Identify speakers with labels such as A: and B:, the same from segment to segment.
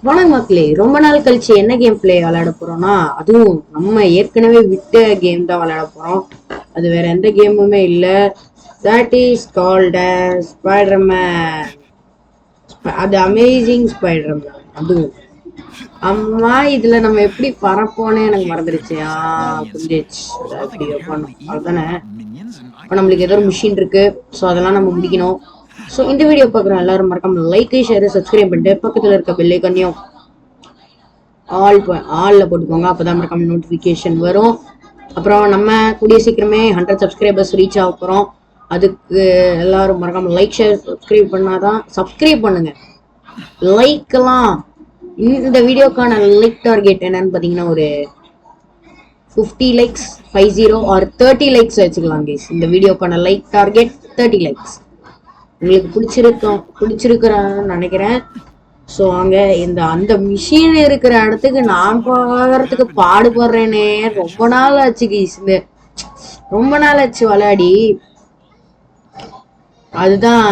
A: வணக்கம் மக்களே, ரொம்ப நாள் கழிச்சு என்ன கேம் பிளே விளையாட போறோம்னா, அதுவும் நம்ம ஏற்கனவே விட்ட கேம் தான் விளையாட போறோம். அது வேற எந்த கேமுமே இல்ல. That is called Spiderman. அது அமேசிங் ஸ்பைடர்மேன். அதுவும் அம்மா இதுல நம்ம எப்படி பறப்போன்னு எனக்கு மறந்துடுச்சு. புரிஞ்சிச்சு. இப்படி பண்ணும் அதுதானே. இப்போ நம்மளுக்கு ஏதோ ஒரு மிஷின் இருக்கு. ஸோ அதெல்லாம் நம்ம முடிக்கணும். ஸோ இந்த வீடியோ பார்க்குற எல்லாரும் மறக்காம லைக் ஷேர் சப்ஸ்கிரைப் பண்ணிட்டு பக்கத்தில் இருக்க பெல் ஐக்கானையும் ஆல்ல போட்டுக்கோங்க. அப்பதான் மறக்காம நோட்டிஃபிகேஷன் வரும். அப்புறம் நம்ம கூடிய சீக்கிரமே 100 சப்ஸ்கிரைபர்ஸ் ரீச் ஆக போகிறோம். அதுக்கு எல்லாரும் மறக்காம லைக் ஷேர் சப்ஸ்கிரைப் பண்ணாதான். சப்ஸ்கிரைப் பண்ணுங்க, லைக்லாம். இந்த வீடியோக்கான லைக் டார்கெட் என்னன்னு பார்த்தீங்கன்னா ஒரு 50 லைக்ஸ் 50 ஆர் 30 லைக்ஸ் வச்சுக்கலாம் கேஸ். இந்த வீடியோக்கான லைக் டார்கெட் 30 லைக்ஸ். உங்களுக்கு பிடிச்சிருக்கிறான்னு நினைக்கிறேன். ஸோ அங்கே அந்த மிஷின் இருக்கிற இடத்துக்கு நான் போகிறதுக்கு பாடுபடுறேனே. ரொம்ப நாள் ஆச்சு கீஸ், ரொம்ப நாள் ஆச்சு விளையாடி. அதுதான்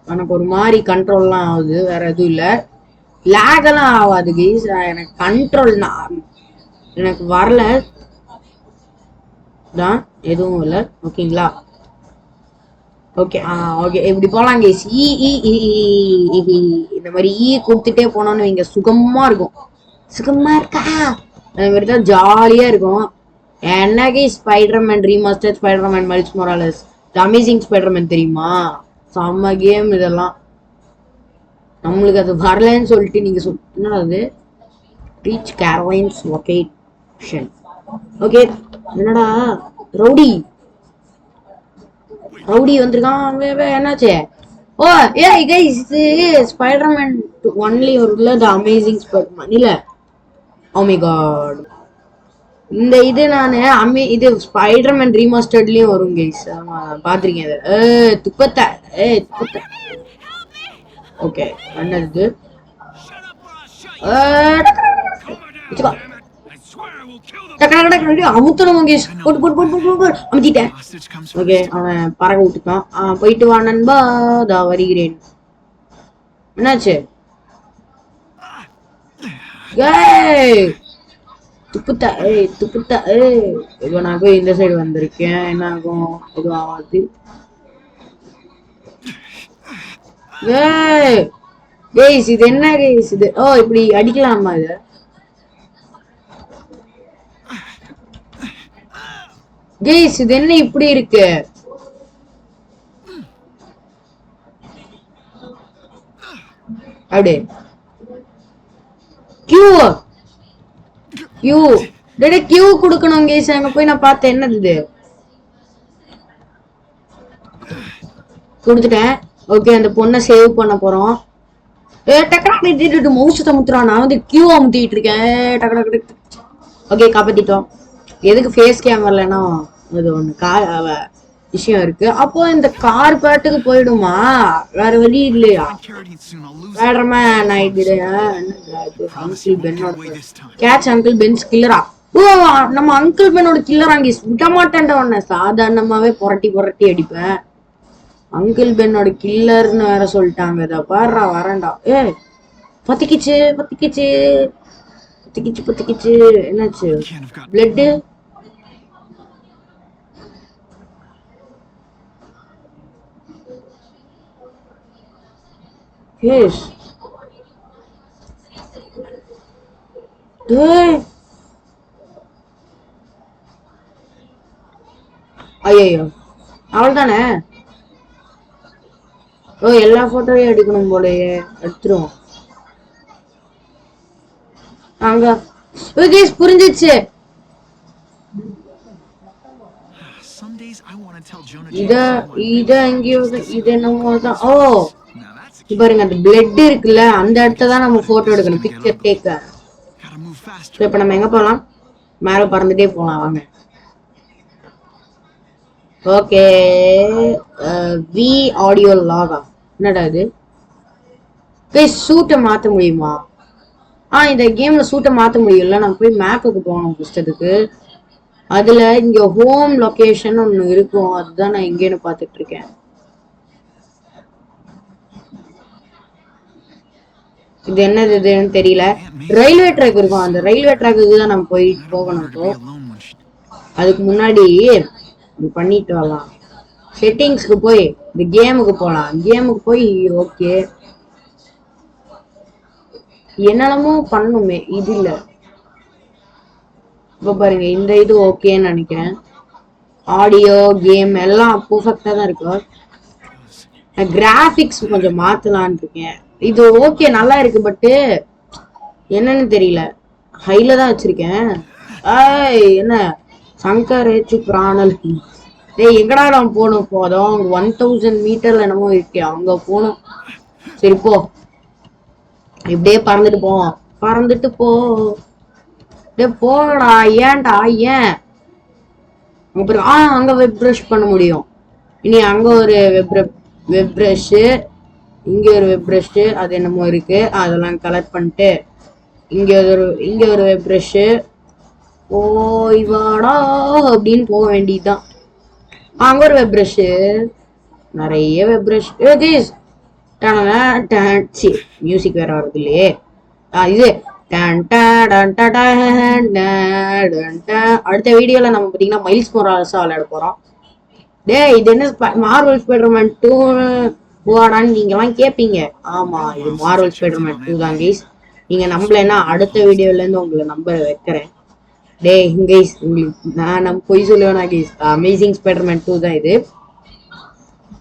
A: எனக்கு ஒரு மாதிரி கண்ட்ரோல்லாம் ஆகுது, வேற எதுவும் இல்லை. லேகெல்லாம் ஆகாது கீஸ், எனக்கு கண்ட்ரோல் எனக்கு வரல தான், எதுவும் இல்லை. ஓகேங்களா? ஓகே ஓகே, இப்படி போலாம் கேஸ். இந்த மாதிரி கொடுத்துட்டே போனோம்னு இங்க சுகமா இருக்கும். சுகமா இருக்கா? அந்த மாதிரி தான் ஜாலியா இருக்கும். என்னக்கு Spiderman remaster, Spiderman miles Morales, amazing Spiderman தெரியுமா? செம்ம கேம் இதெல்லாம். நம்மளுக்கு அது வரலன்னு சொல்லிட்டு நீங்க என்ன அது ரீச் கேரலைன்ஸ் லொகேஷன். ஓகே, என்னடா ரவுடி வந்திருக்கான். என்னாச்சு? ஓ ஏய் கைஸ், இது ஸ்பைடர்மேன் ஒன்லி ஒரு தி அமேசிங் ஸ்பைடர்மேன் இல்ல. ஓ மை காட், இந்த இது நானு இது ஸ்பைடர்மேன் ரீமாஸ்டர்ட்லயும் வரும் கைஸ். ஆமா பாத்திருக்கேன். துப்பத்த துப்பத்த. ஓகே, என்னது? அமுத்தணும் கேஸ். அமுத்திட்டேன். ஓகே, அவன் பறக்க விட்டுட்டான். போயிட்டு வா நண்பா, தா வருகிறேன். என்னாச்சு? துப்புத்தா துப்புத்தா. இப்போ நான் போய் இந்த சைடு வந்திருக்கேன். என்ன ஆகும்? எதுவும் ஆகாது. கேஸ் இது என்ன கேஸ் இது? ஓ இப்படி அடிக்கலாமா இது? கேஸ் இது என்ன இப்படி இருக்கு? அப்படியே கியூ கொடுக்கணும் கேஸ். அங்க போய் நான் பார்த்தேன். என்னது இது? கொடுத்துட்டேன். ஓகே, அந்த பொண்ணை சேவ் பண்ண போறோம். மவுசத்தை முத்துறான். நான் வந்து கியூ அமுத்திட்டு இருக்கேன். ஓகே, காப்பாத்திட்டோம். எதுக்கு ஃபேஸ் கேமராலன்னா அது ஒண்ணு விஷயம் இருக்கு. அப்போ இந்த கார் பாட்டுக்கு போயிடுமா? வேற வழி இல்லையா? ஸ்பைடர்மேன் கேட்ச் அங்கிள் பென்ஸ் கில்லரா? ஓ, நம்ம அங்கிள் பென்னோட கில்லராங்க. விட மாட்டேன்டா உன்ன. சாதாரணமாவே புரட்டி அடிப்பேன். அங்கிள் பென்னோட கில்லர்னு வேற சொல்லிட்டாங்க. இதை பாடுறா வரேன்டா. பத்திக்கிச்சு. என்னாச்சு? பிளட்டு. ஐயோ, அவள் தானே. ஓ, எல்லா போட்டோவையும் எடுக்கணும் போலயே. எடுத்துருவோம். அங்க புரிஞ்சிச்சு. இத எங்கேயோ இது என்னமோதான். ஓ பாருங்க, அந்த பிளட் இருக்குல்ல, அந்த இடத்தான் நம்ம போட்டோ எடுக்கணும். பிக்சர் டேக்க. இப்ப நம்ம எங்க போலாம்? மேல பறந்துட்டே போலாம் வாங்க. ஓகே, வி ஆடியோ லாகா. என்னடா இது? சூட்டை மாத்த முடியுமா? இந்த கேம்ல சூட்டை மாத்த முடியும்ல. நம்ம போய் மேப்புக்கு போகணும் புஸ்தத்துக்கு. அதுல இங்க ஹோம் லொகேஷன் ஒண்ணு இருக்கும். அதுதான் நான் எங்கேன்னு பாத்துட்டு இருக்கேன். இது என்னது இதுன்னு தெரியல. ரயில்வே ட்ராக் இருக்கும், அந்த ரயில்வே ட்ராக்குக்கு தான் நம்ம போகணும். இப்போ அதுக்கு முன்னாடி பண்ணிட்டு வரலாம். செட்டிங்ஸ்க்கு போய் இந்த கேமுக்கு போலாம். கேமுக்கு போய் ஓகே என்னென்னமோ பண்ணுமே, இது இல்ல. இப்ப பாருங்க, இந்த இது ஓகேன்னு நினைக்கிறேன். ஆடியோ கேம் எல்லாம் பர்ஃபெக்டா தான் இருக்கு. கிராபிக்ஸ் கொஞ்சம் மாத்தலான்னு இருக்கேன். இது ஓகே நல்லா இருக்கு, பட் என்னன்னு தெரியல. ஹைல தான் வச்சிருக்கேன். என்ன சங்கர் ஏச்சு பிராணல். டேய் எங்கடா நான் போகணும்? போதும் 1000 மீட்டர்ல என்னமோ இருக்கே, அங்க போகணும். சரி போ, இப்படியே பறந்துட்டு போவோம். பறந்துட்டு போ, போடா. ஏன்டா ஏன் அங்க வெப் ப்ரஷ் பண்ண முடியும். இனி அங்க ஒரு வெப் ப்ரஷ், இங்க ஒரு வெப் ப்ரஷ், அது என்னமோ இருக்கு, அதெல்லாம் கலெக்ட் பண்ணிட்டு இங்க ஒரு வெப் ப்ரஷ். ஓய் வாடா அப்படின்னு போக வேண்டியதுதான். அங்க ஒரு வெப் ப்ரஷ், நிறைய வெப் ப்ரஷ். மியூசிக் வேற வருது இல்லையே. இது அடுத்த வீடியோல நம்ம பாத்தீங்கன்னா மைல்ஸ் மொராலஸா விளையாட போறோம். டேய் இது என்ன மார்வல் ஸ்பைடர்மேன் 2 போடான்னு நீங்க எல்லாம் கேப்பீங்க. ஆமா, இது மார்வல் ஸ்பைடர்மேன் 2 தான் கைஸ். நீங்க நம்பலன்னா அடுத்த வீடியோல இருந்து உங்களை நம்பர் வைக்கிறேன். டேய் கைஸ், உங்களுக்கு நான் பொய் சொல்லுவேனா கைஸ்? அமேசிங் ஸ்பைடர்மேன் 2 தான் இது.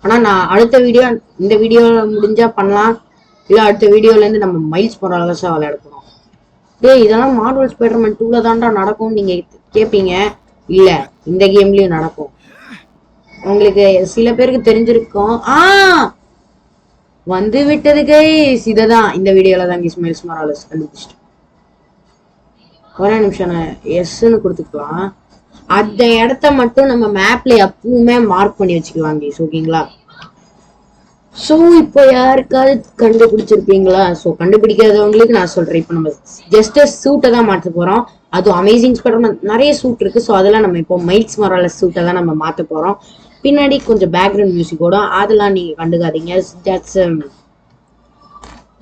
A: ஆனா நான் அடுத்த வீடியோ, இந்த வீடியோ முடிஞ்சா பண்ணலாம், இல்ல அடுத்த வீடியோல இருந்து நம்ம மைல்ஸ் மொராலஸா விளையாட போறோம். டேய் இதெல்லாம் மார்வல் ஸ்பைடர்மேன் 2ல தான்டா நடக்கும் நீங்க கேப்பீங்க. இல்ல, இந்த கேம்லயும் நடக்கும். உங்களுக்கு சில பேருக்கு தெரிஞ்சிருக்கும். வந்து விட்டது கைஸ். இததான் இந்த வீடியோல தான் கைஸ் மைல்ஸ் மொராலஸ் கண்டுபிடிச்சிட்டு. ஒரே நிமிஷம், எஸ்ன்னு கொடுத்துக்கலாம். அந்த இடத்த மட்டும் நம்ம மேப்ல எப்பவுமே மார்க் பண்ணி வச்சுக்கலாம் கைஸ், ஓகேங்களா? ஸோ இப்போ யாருக்காவது கண்டுபிடிச்சிருப்பீங்களா? ஸோ கண்டுபிடிக்காதவங்களுக்கு நான் சொல்றேன். இப்போ நம்ம ஜஸ்ட் சூட்டை தான் மாற்ற போறோம். அதுவும் அமேசிங் ஸ்பைடர்மேன் நிறைய சூட் இருக்கு. ஸோ அதெல்லாம் நம்ம இப்போ மைல்ஸ் மொராலஸ் சூட்டை தான் நம்ம மாற்ற போறோம். பின்னாடி கொஞ்சம் பேக்ரவுண்ட் மியூசிக்கோட, அதெல்லாம் நீங்க கண்டுக்காதீங்க.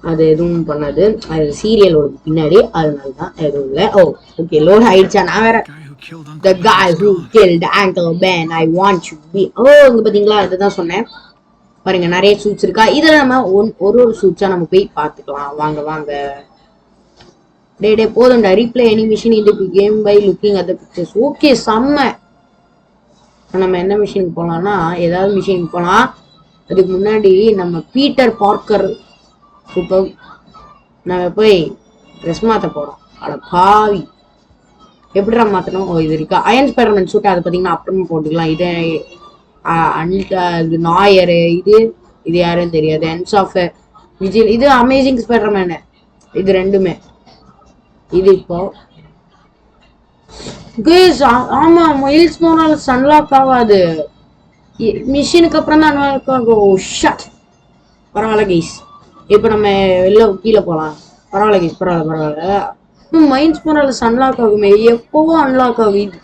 A: அது எதுவும் பண்ணாது, அது சீரியலோட பின்னாடி, அதனால தான் எதுவும் இல்லை. ஓ ஓகே, லோட் ஆயிடுச்சா? நான் வேற The guy who killed Uncle Ben, I want you to be. இங்க பாத்தீங்களா, இதுதான் சொன்னேன். பாருங்க நிறைய சூட்ஸ் இருக்கா. இதுல நம்ம ஒரு சூட்ஸா நம்ம போய் பாத்துக்கலாம். வாங்க வாங்க. டே போதும்டா. ரீப்ளே எனி மிஷின் இந்த game by looking at the pictures. Okay செம்ம. நம்ம என்ன மிஷினுக்கு போலாம்னா, ஏதாவது மிஷினுக்கு போலாம். அதுக்கு முன்னாடி நம்ம பீட்டர் பார்க்கர் சூப்பர் நம்ம போய் ட்ரெஸ் மாத்த போறோம். அட பாவி, எப்படிடா மாத்தணும்? இது இருக்கா அயன் ஸ்பைடர்மேன் சூட், அதை பார்த்தீங்கன்னா அப்புறமா போட்டுக்கலாம். இது நாயரு, இது யாருன்னு தெரியாது. என்ஸ் ஆஃப் விஜில், இது அமேசிங் ஸ்பைடர்மேனு. இது ரெண்டுமே. இது இப்போ ஆமா, மைல்ஸ் மொராலஸ் அன்லாக் ஆகாது. மிஷினுக்கு அப்புறம் தான் அன்லாக் ஆகும். ஷட். பரவாயில்ல கைஸ், இப்போ நம்ம வெளில கீழே போகலாம். பரவாயில்ல கைஸ், பரவாயில்ல. மைல்ஸ் மொராலஸ் அன்லாக் ஆகுமே, எப்பவும் அன்லாக் ஆகுது.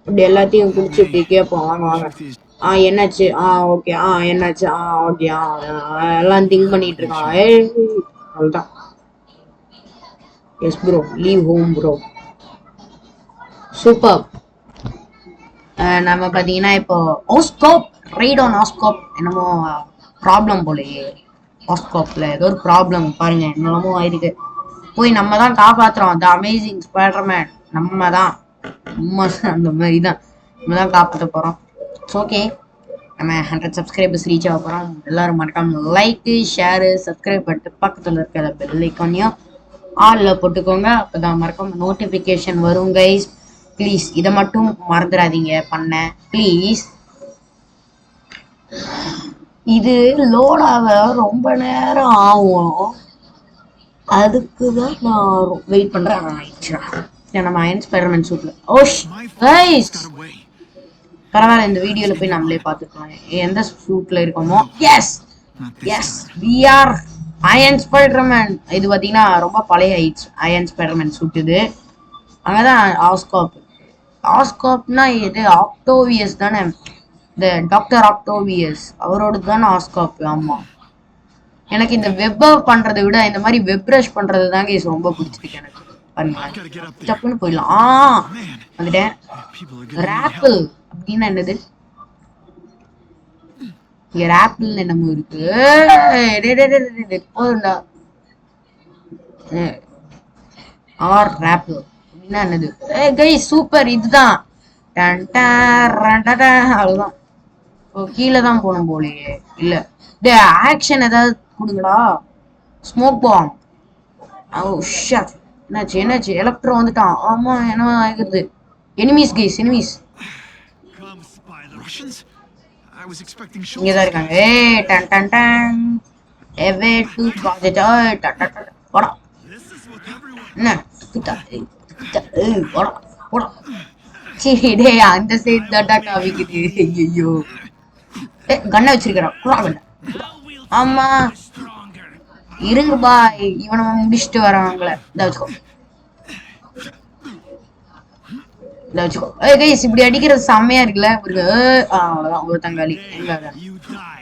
A: இப்படி எல்லாத்தையும் குடிச்சு இப்படி கேட்போம். வாங்க வாங்க. என்னாச்சு? ஓகே. என்னாச்சு? ஓகே. எல்லாம் திங்க் பண்ணிட்டு இருக்கான். அவ்வளோதான். Yes bro, leave home bro. Super. நம்ம பார்த்தீங்கன்னா இப்போ ஆஸ்கோப் ரைட் ஆன் ஆஸ்கோப் என்னமோ ப்ராப்ளம் போலயே. ஆஸ்கோப்ல ஏதோ ஒரு ப்ராப்ளம் பாருங்க, என்னமோ ஆயிருக்கு. போய் நம்ம தான் காப்பாத்துறோம். த அமேசிங் ஸ்பைடர்மேன் நம்ம தான், அந்த மாதிரி தான் நம்ம தான் காப்பாற்ற போறோம். ஓகே, நம்ம 100 சப்ஸ்கிரைபர்ஸ் ரீச் ஆக போறோம். எல்லாரும் மறக்காம லைக், ஷேர், சப்ஸ்கிரைப் பண்ணிட்டு பக்கத்துல இருக்கிற பெல் ஐக்கானையும் ஆல்ல போட்டுக்கோங்க. அப்பதான் மறக்காம நோட்டிபிகேஷன் வரும் கைஸ். ப்ளீஸ் இதை மட்டும் மறந்துடாதீங்க பண்ண ப்ளீஸ். இது லோட் ஆக ரொம்ப நேரம் ஆகும், அதுக்கு தான் நான் வெயிட் பண்றேன். நம்ம அயன் ஸ்பைடர்மேன் சூட்ல. பரவாயில்ல, இந்த வீடியோல போய் நம்மளே பார்த்துக்கலாம் எந்த சூட்ல இருக்கோமோ. Yes yes, we are Iron Spiderman. இது பார்த்தீங்கன்னா ரொம்ப பழைய அயன் ஸ்பைடர்மேன் சூட் இது. அங்கதான் ஆஸ்காப். ஆஸ்காப்னா இது ஆக்டோவியஸ் தானே, இந்த டாக்டர் ஆக்டோவியஸ் அவரோட தானே ஆஸ்காப். ஆமா, எனக்கு இந்த வெப் பண்றதை விட இந்த மாதிரி வெப் ப்ரஷ் பண்றது தாங்க ரொம்ப பிடிச்சிருக்கு எனக்கு. பாருங்க டப்புன்னு போயிடலாம். வந்துட்டேன். ராப்பிள் அப்படின்னா என்னது? இங்க ராப்பிள் என்னமோ இருக்கு. போதுண்டா. ஆர் ராப்பிள் அப்படின்னா என்னது? கைஸ் சூப்பர், இதுதான். அவ்வளவுதான். கீழே தான் போகணும் போலயே. இல்ல டே ஆக்ஷன் ஏதாவது கொடுங்கடா. Smoke bomb. Oh shut. என்னாச்சு எலக்ட்ரோ வந்துட்டான். ஆமா என்ன ஆகுது? எனிமீஸ் கைஸ், எனிமீஸ் இங்கதான் இருக்காங்க. Done done done. Away to project. போடா. என்ன போடா போடா. சரி டே அந்த சைடு தாட்டா காவிக்குது. ஐயோ கண்ணை வச்சிருக்கிறான். ஆமா இருங்க பாய், இவனை முடிச்சுட்டு வரவங்கள இதை வச்சுக்கோ. இதை வச்சுக்கோ. கைஸ் இப்படி அடிக்கிறது செம்மையா இருக்குல்ல. அவ்வளவுதான் ஒரு தங்காளி. எங்க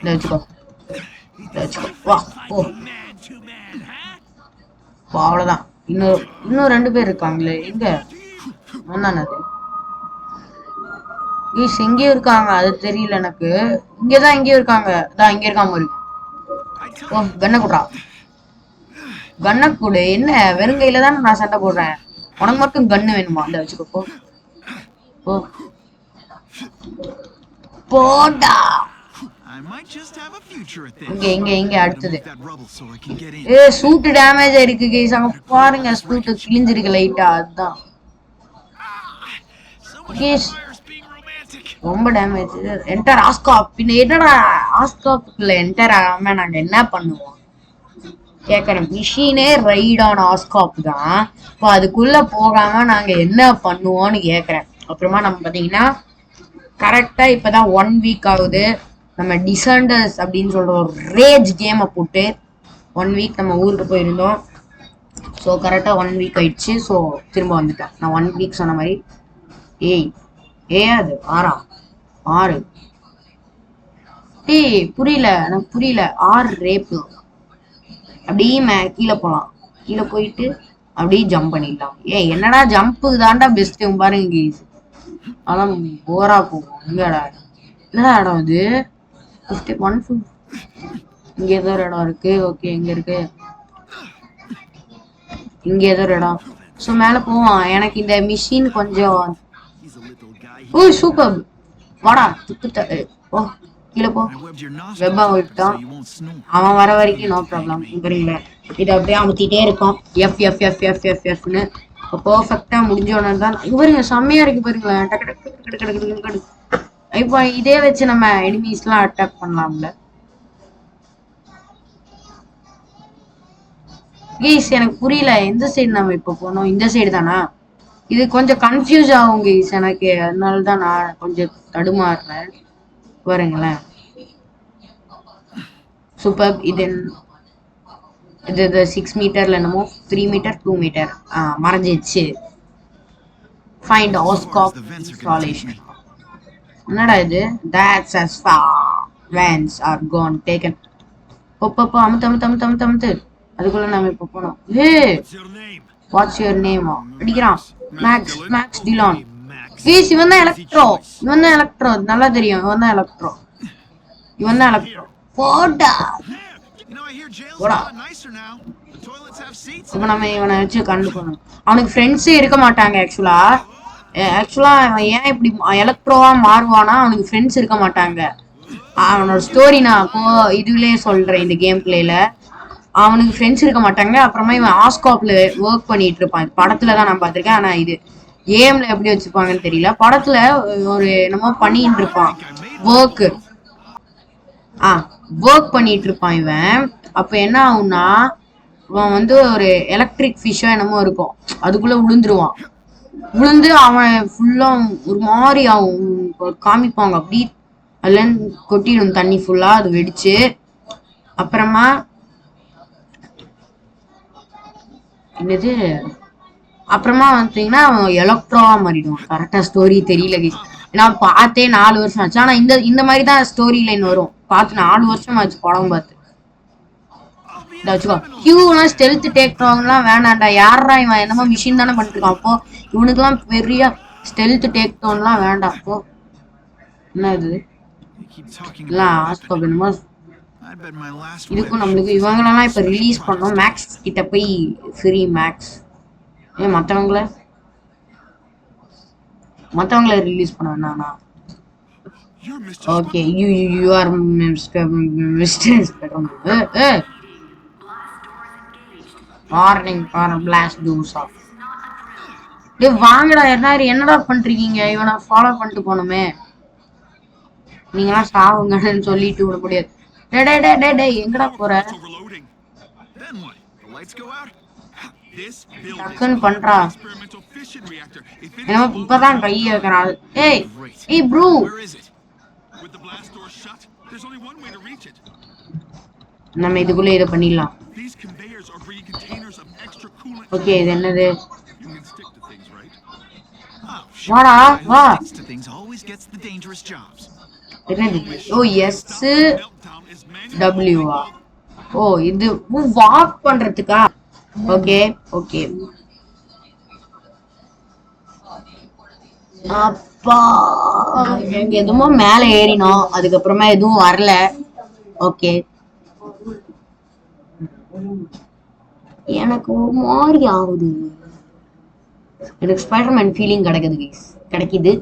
A: இதை வச்சுக்கோ, இதை வச்சுக்கோ. வா ஓ அவ்வளவுதான். இன்னும் 2 பேர் இருக்காங்களே. எங்க ஒன்னானது? கைஸ் எங்கேயும் இருக்காங்க, அது தெரியல எனக்கு. இங்கதான் எங்கேயும் இருக்காங்க. அதான் இங்க இருக்காம இருக்கு. ஓ கண்ணை குடுறா. கண்ணை கொடு. என்ன வெறுங்கையில தான் நான் சண்டை போடுறேன். உனக்கு மட்டும் கண்ணு வேணுமா? அந்த வச்சுக்கோ. போ போடா. இங்க அடுத்தது. சூட் டேமேஜ் ஆயிருக்கு கைஸ். அங்க பாருங்க சூட் கிழிஞ்சிருக்கு லைட்டா. அதுதான் ரொம்ப டேமேஜ். என்டர் ஆஸ்காப். பின்ன என்னடா ஆஸ்காப்ல என்டர் ஆகாம நாங்க என்ன பண்ணுவோம் கேக்குறேன். மிஷினே ரைட் ஆன் ஆஸ்காப் தான். இப்போ அதுக்குள்ள போகாம நாங்க என்ன பண்ணுவோம்னு கேக்குறேன். அப்புறமா நம்ம பாத்தீங்கன்னா கரெக்டா இப்பதான் 1 வீக் ஆகுது. நம்ம டிசண்டர்ஸ் அப்படின்னு சொல்ற ஒரு ரேஜ் கேமை போட்டு 1 வீக் நம்ம ஊருக்கு போயிருந்தோம். ஸோ கரெக்டா 1 வீக் ஆயிடுச்சு. ஸோ திரும்ப வந்துட்டேன். நான் 1 வீக் சொன்ன மாதிரி. அது 6 புரியல எனக்கு, புரியல. 6 ரேப்பு. அப்படியே கீழே போலாம். கீழே போயிட்டு அப்படியே ஜம்ப் பண்ணிடலாம். என்னடா ஜம்ப்பு தாண்டா பெஸ்ட் பாருங்க. அதான் போரா போகும். எங்கடா என்னடா இடம் இது? 150. இங்க ஏதோ ஒரு இடம் இருக்கு. ஓகே எங்க இருக்கு? இங்க ஏதோ ஒரு இடம். ஸோ மேல போவான். எனக்கு இந்த மிஷின் கொஞ்சம் சூப்பர். வாடா ஓ கீழே போ. வெப்பா விட்டான். அவன் வர வரைக்கும் நோ ப்ராப்ளம். இதை அப்படியே அமுத்திட்டே இருக்கும். எஃப்னு பர்ஃபெக்டா முடிஞ்சோன்னு தான். பாருங்க செம்மையா இருக்கு பாருங்களேன். இப்போ இதே வச்சு நம்ம எனிமீஸ் எல்லாம் அட்டாக் பண்ணலாம்ல. கைஸ் எனக்கு புரியல எந்த சைடு நம்ம இப்ப போனோம். இந்த சைடு தானா? இது கொஞ்சம் கன்ஃபியூஸ் ஆகும் கைஸ் எனக்கு. அதனாலதான் நான் கொஞ்சம் தடுமாறுறேன். பாருங்களேன். சூப்பர். இது 6 மீட்டர்ல என்னமோ 3 மீட்டர் 2 மீட்டர் மறைஞ்சிச்சு. Find Oscorp installation. என்னடா இது? That's as far vans are gone taken. அப்பப்போ அமுத்து. அதுக்குள்ள நம்ம இப்ப போனோம். What's your name? அடிக்கிறான். மேக்ஸ் டிலான். கைஸ் இவன் தான் எலக்ட்ரோ. நல்லா தெரியும். இவன் தான் எலக்ட்ரோ. போடா. இப்ப நம்ம இவனை வச்சு கண்டுக்கணும். அவனுக்கு ஃப்ரெண்ட்ஸே இருக்க மாட்டாங்க. ஆக்சுவலா அவன் ஏன் இப்படி எலக்ட்ரோவா மாறுவானா? அவனுக்கு ஃப்ரெண்ட்ஸ் இருக்க மாட்டாங்க. அவனோட ஸ்டோரி நான் இதுலயே சொல்றேன். இந்த கேம் பிளேல அவனுக்கு ஃப்ரெண்ட்ஸ் இருக்க மாட்டாங்க. அப்புறமா இவன் ஆஸ்காப்ல ஒர்க் பண்ணிட்டு இருப்பான். படத்துலதான் நான் பார்த்திருக்கேன். ஆனா இது கேம்ல எப்படி வச்சிருப்பாங்கன்னு தெரியல. படத்துல ஒரு என்னமோ பண்ணிட்டு இருப்பான். ஒர்க் பண்ணிட்டு இருப்பான் இவன். அப்ப என்ன ஆகும்னா இவன் வந்து ஒரு எலக்ட்ரிக் ஃபிஷ்ஷா என்னமோ இருக்கும். அதுக்குள்ள விழுந்து அவன் ஃபுல்லா ஒரு மாதிரி காமிப்பாங்க. அப்படி அதுல கொட்டிடும் தண்ணி ஃபுல்லா. அது வெடிச்சு அப்புறமா என்னது அப்புறமா பார்த்தீங்கன்னா அவன் எலக்ட்ரோவா மாறிடுவான். கரெக்டா ஸ்டோரி தெரியல. நான் பார்த்தே 4 வருஷம் ஆச்சு. ஆனா இந்த மாதிரி தான் ஸ்டோரி லைன் வரும். பார்த்து 4 வருஷம் ஆச்சு படம் பார்த்து. இதை வச்சுக்கோ. கியூலாம் ஸ்டெல்த் டேக்டவுன்லாம் வேணாண்டா. யாரா இவன் என்னமோ மிஷின் தானே பண்ணிருக்கான். அப்போ இவனுக்குலாம் பெரிய ஸ்டெல்த் டேக்டவுன்லாம் வேண்டாம். அப்போ என்ன இது இல்ல ஆஸ்கோப் என்னமோ இதுக்கும் நம்மளுக்கு இவங்களெல்லாம் இப்ப ரிலீஸ் பண்ணோம். மேக்ஸ் கிட்ட போய் ஃப்ரீ மேக்ஸ் மத்தவங்கள ரிலீஸ் பண்ண வேணாண்ணா. Okay you are mister warning for blast டூஸா. டேய் வாங்கடா. என்னடா பண்றீங்க? இவனை ஃபாலோ பண்ணிட்டு போனோமே. நீங்களாம் சாவுங்கன்னு சொல்லிட்டு விட முடியாது. டேய் எங்கடா போற? டக்குன்னு பண்றா. என்னமோ இப்பதான் கை வைக்கிறான். ஏய் ப்ரூ. நம்ம இதுக்குள்ள இதை பண்ணிடலாம். ஓகே இது என்னது? வாடா வா. என்னது? ஓ எஸ் டபிள்யூவா? ஓ இது வாக் பண்றதுக்கா? Okay okay. அப்பா எதுவும் மேல ஏறினோம். அதுக்கப்புறமா எதுவும் வரல. ஓகே எனக்கு ஒரு மாதிரி ஆகுது. எனக்கு ஸ்பைடர்மேன் ஃபீலிங் கிடைக்குது.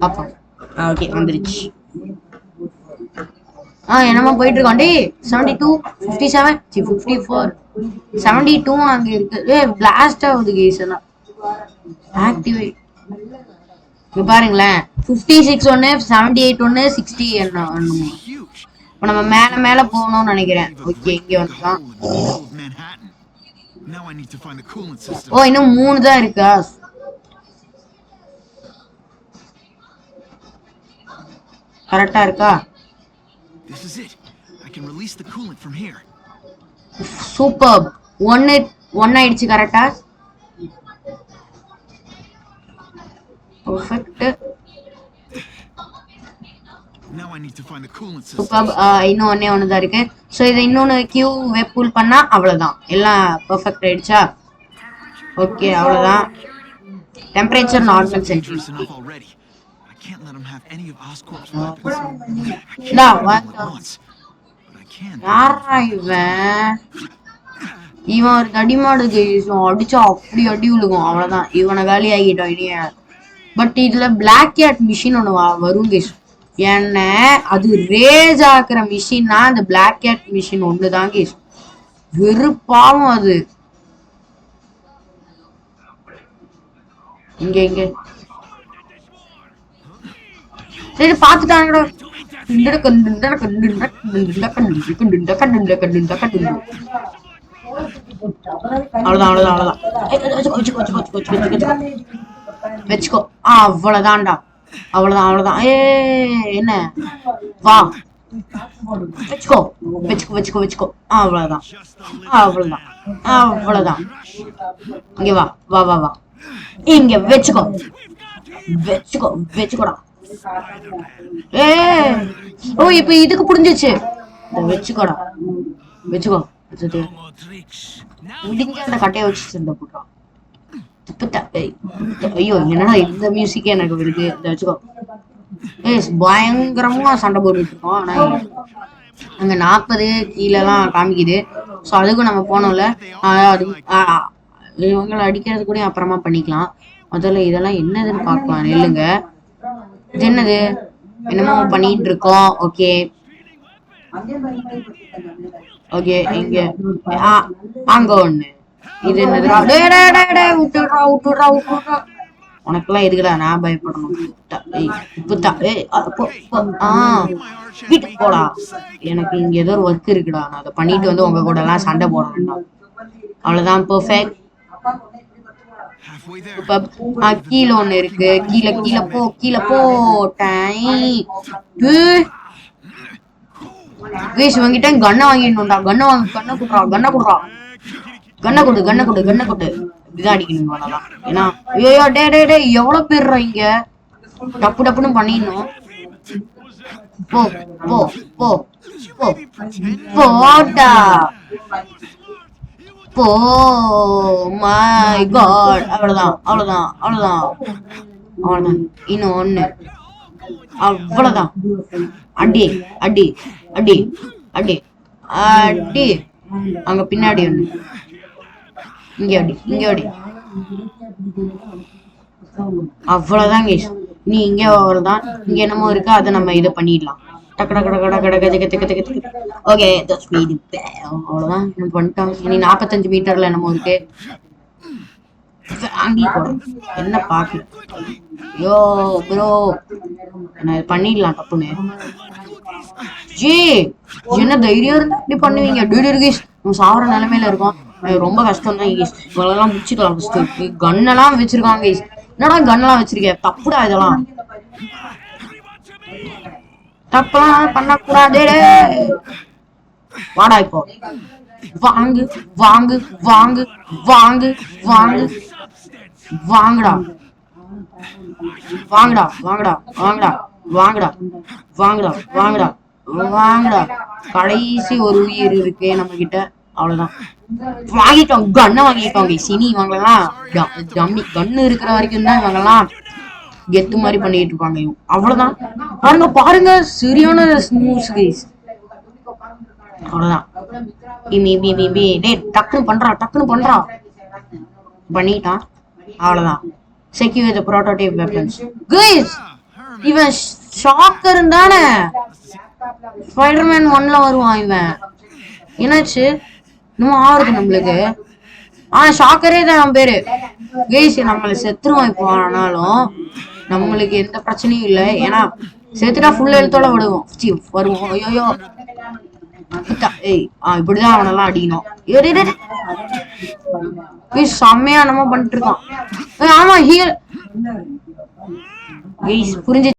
A: அப்பா ஓகே வந்துருச்சு. என்னமா போயிட்டு இருக்கோம். டே 72 57 54 72 அங்க இருக்கு. பிளாஸ்ட் ஆகுது கேஸ் எல்லாம். ஆக்டிவேட் இங்க பாருங்களேன். 56 ஒன்னு 78 ஒன்னு 60 என்ன. இப்ப நம்ம மேல போகணும்னு நினைக்கிறேன். ஓகே இங்க வந்துதான். ஓ இன்னும் 3 தான் இருக்கா? கரெக்டா இருக்கா? சூப்பர். 1 ஆயிடுச்சு. கரெக்டா பெர்ஃபெக்ட். சூப்பர். இன்னும் ஒண்ணே தான் இருக்கு. சோ இதை இன்னொன்னு கியூ வெப் புல் பண்ணா அவ்வளவுதான். எல்லாம் பெர்ஃபெக்ட் ஆயிடுச்சா? ஓகே அவ்வளவுதான். Temperature normal centigrade. யாரா இவன் ஒரு தடிமாடு அடிச்சா அப்படி அடி விழுகும். அவ்வளவுதான். இவனை காலி ஆகிட்டோம் இனிய. பட் இதுல பிளாக் கேட் மிஷின் ஒண்ணு வரும் கேஸ். என்ன அது ரேஜ் ஆக்குற மிஷின்னா அந்த பிளாக் கேட் மிஷின் ஒண்ணுதான் கேஸ். வெறுப்பாவும் அது. இங்க சரி பாத்துட்டாங்கடா. அவ்வளவுதான். வச்சுக்கோ. அவ்வளவுதான்டா. அவ்வளவுதான். என்ன வா வச்சுக்கோ. அவ்வளவுதான். இங்க வா. இங்க வச்சுக்கோடா. ஓ இப்ப இதுக்கு புரிஞ்சிச்சு. வச்சுக்கோ. முடிஞ்ச அந்த கட்டைய வச்சு சண்டை போடுறான். ஐயோ என்னடா இந்த மியூசிக்கே எனக்கு வருது. வச்சுக்கோ. பயங்கரமா சண்டை போட்டுட்டு இருக்கோம். ஆனா அங்க 40 கீழெல்லாம் காமிக்குது. ஸோ அதுக்கும் நம்ம போனோம்ல. இவங்களை அடிக்கிறது கூட அப்புறமா பண்ணிக்கலாம். முதல்ல இதெல்லாம் என்னதுன்னு பார்க்கலாம். நெல்லுங்க. இது என்னது? என்னமோ பண்ணிட்டு இருக்கோம். ஓகே இங்க அங்க ஒண்ணு. இது என்னதுடா? விட்டுடுறா. உனக்கெல்லாம் எதுக்குடா நான் பயப்படணும்? வீட்டுக்கு போடா. எனக்கு இங்க ஏதோ ஒரு ஒர்க் இருக்குடா. நான் அதை பண்ணிட்டு வந்து உங்க கூட எல்லாம் சண்டை போட வேண்டாம். அவ்வளவுதான். பெர்ஃபெக்ட். கீழே ஒண்ணு இருக்கு. கீழே போட்டேன். வாங்கிட்டேன். கண்ணை வாங்கிடணும்டா. கண்ணை குடுறா. இப்படிதான் அடிக்கணும். அவ்வளவுதான். ஏன்னா டே எவ்வளவு பேர் இங்க டப்புன்னு பண்ணிடணும். போ போ போ போ போடா போ மை காட். அவ்வளவுதான் அவ்வளவுதான் அவ்வளவுதான் அவ்வளவுதான். இன்னும் ஒண்ணு. அவ்வளவுதான். அடி அடி அடி அடி அடி. அங்க பின்னாடி ஒண்ணு. இங்க அடி இங்க அடி. அவ்வளவுதான் கைஸ். நீ இங்க வரதான். இங்க என்னமோ இருக்கு, அதை நம்ம இதை பண்ணிடலாம். டக்கு டக்கு டக்கு டக்கு டக்கு டக்கு டக்கு டக்கு டக்கு. ஓகே அவ்வளவுதான் பண்ணிட்டோம். இனி 45 மீட்டர்ல என்னமோ இருக்கு. வாங்கி போறோம். என்ன பாக்கு. யோ ப்ரோ நான் பண்ணிடலாம் தப்புன்னு. ஜி என்ன தைரியம் இருந்தா இப்படி பண்ணுவீங்க? கைஸ் நம்ம சாவர நிலைமையில இருக்கோம். ரொம்ப கஷ்டம் தான் கைஸ். இவங்களெல்லாம் முடிச்சுக்கலாம் ஃபர்ஸ்ட். கன்னெல்லாம் வச்சிருக்காங்க கைஸ். என்னடா கன்னெல்லாம் வச்சிருக்கேன்? தப்புடா இதெல்லாம். தப்பெல்லாம் பண்ணக்கூடாது. வாடா இப்போ. வாங்கு வாங்கு வாங்கு வாங்கு வாங்கு வாங்கடா வாங்கடா வாங்கடா வாங்கடா வாங்கடா வாங்கடா வாங்கடா வாங்கடா. கடைசி ஒரு உயிர் இருக்கு நம்ம கிட்ட. அவ்வளவுதான் வாங்கிட்டோம். கண்ணை வாங்கிட்டோம். சினி இவங்கெல்லாம் கண்ணு இருக்கிற வரைக்கும் தான் இவங்கெல்லாம் கெத்து மாதிரி பண்ணிட்டு இருப்பாங்க. அவ்வளவுதான். பாருங்க பாருங்க சரியான ஸ்மூத் கைஸ். அவ்வளவுதான். டக்குனு பண்றா டக்குனு பண்றா. பண்ணிட்டான். அவ்வளவுதான். செக்யூர் தி புரோட்டோடைப் வெப்பன்ஸ். கைஸ் இவன் ஷாக்கர் தானே. ஸ்பைடர்மேன் 1ல வருவான் இவன். என்னாச்சு இன்னும் ஆறுது நம்மளுக்கு. ஷாக்கரே தான் நம்ம பேரு. கைஸ் நம்மள செத்துருவோம் இப்போ. ஆனாலும் நம்மளுக்கு எந்த பிரச்சனையும் இல்லை. ஏன்னா செத்துட்டா ஃபுல் ஹெல்த்தோட வருவோம். ஐயோ இப்படிதான் அவனெல்லாம் அடிக்கணும். செம்மையா நம்ம பண்ணிட்டு இருக்கோம். ஆமா ஹீல் புரிஞ்சு